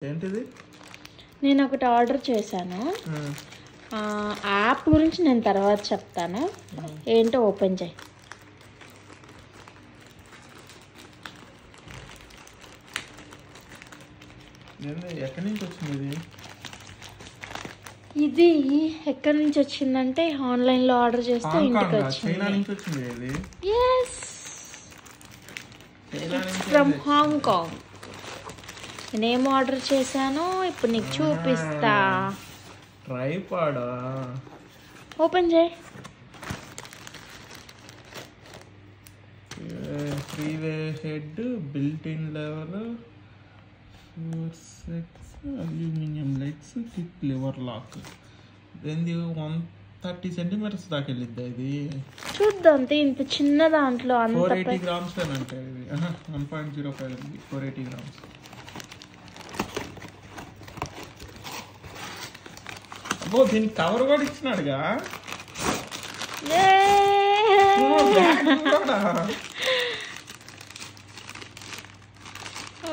ఏంటిది? నేను ఒకటి ఆర్డర్ చేశాను. యాప్ గురించి నేను తర్వాత చెప్తాను. ఏంటో ఓపెన్ చేయి. ఎక్కడి నుంచి వచ్చింది ఇది? ఎక్కడి నుంచి వచ్చిందంటే ఆన్లైన్లో ఆర్డర్ చేస్తే ఇంటికి వచ్చింది. చైనా నుంచి వచ్చింది ఇది. yes from Hong Kong. నేనేం ఆర్డర్ చేశాను ఇప్పుడు నీకు చూపిస్తా. ట్రైపాడా? ఓపెన్ చేయి. Freeway head, built in level, 4-6 aluminium legs, kick lever lock. ఏంది 130 సెంటీమీటర్స్ దాకా వెళ్ళిద్దా ఇది? చూద్దాం. ఇంత చిన్న దాంట్లో అంత 480 గ్రామ్స్ అంటే ఇది 1.05 480 గ్రామ్స్. అబ్బో దీనికి కవర్ కూడా ఇచ్చినాడుగా.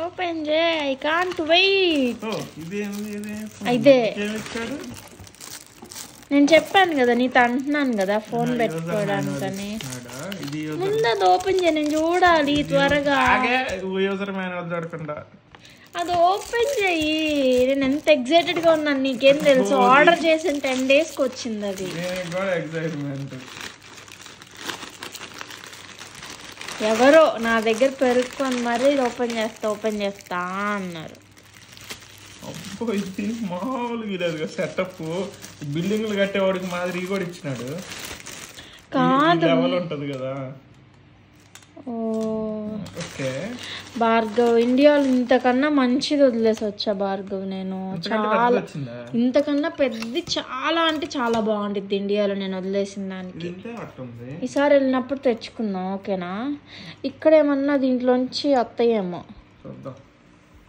ఓపెన్ చేయి. I can't wait. ఇదే నేను చెప్పాను కదా నీతో అంటున్నాను కదా ఫోన్ పెట్టుకోవడానికని. ముందు అది ఓపెన్ చేయి, నేను చూడాలి త్వరగా. అది ఓపెన్ చెయ్యి. నేను ఎంత ఎక్సైటెడ్ గా ఉన్నాను నీకేం తెలుసు. ఆర్డర్ చేసిన 10 days కి వచ్చింది అది. ఎవరో నా దగ్గర పెరుక్కొని మరీ ఓపెన్ చేస్తా అన్నారు. అబ్బో ఇది మామూలుగా లేదు సెటప్. బిల్డింగ్లు కట్టేవాడికి మాదిరి కూడా ఇచ్చినాడు. కాదు ఉంటది కదా. ఓకే భార్గవ్, ఇండియాలో ఇంతకన్నా మంచిది వదిలేసి వచ్చా భార్గవ్. నేను చాలా ఇంతకన్నా పెద్దది చాలా అంటే చాలా బాగుంటుంది ఇండియాలో నేను వదిలేసిన దానికి. ఈసారి వెళ్ళినప్పుడు తెచ్చుకుందాం ఓకేనా? ఇక్కడ ఏమన్నా దీంట్లోంచి వస్తాయేమో చూద్దాం.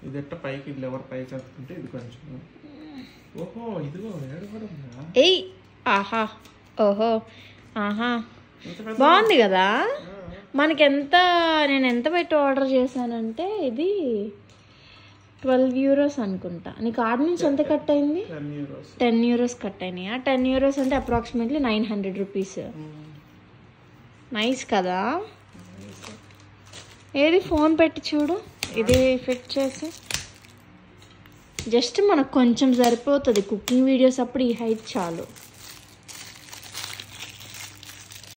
ఇది ఎట్ట పైకి లెవర్ పైకి వస్తుంటే ఇది కొంచెం. ఓహో ఇదిగో ఏయ్ ఆహా ఓహో ఆహా బాగుంది కదా. మనకి నేను ఎంత పెట్టి ఆర్డర్ చేశానంటే ఇది 12 euros అనుకుంటా. నీకు ఆర్డర్ నుంచి ఎంత కట్ అయింది? 10 euros కట్ అయినాయా? 10 euros అంటే అప్రాక్సిమేట్లీ 900 rupees. నైస్ కదా. ఏది ఫోన్ పెట్టి చూడు. ఇది ఫిట్ చేసి జస్ట్ మనకు కొంచెం సరిపోతుంది కుకింగ్ వీడియోస్ అప్పుడు. ఈ హైట్ చాలు.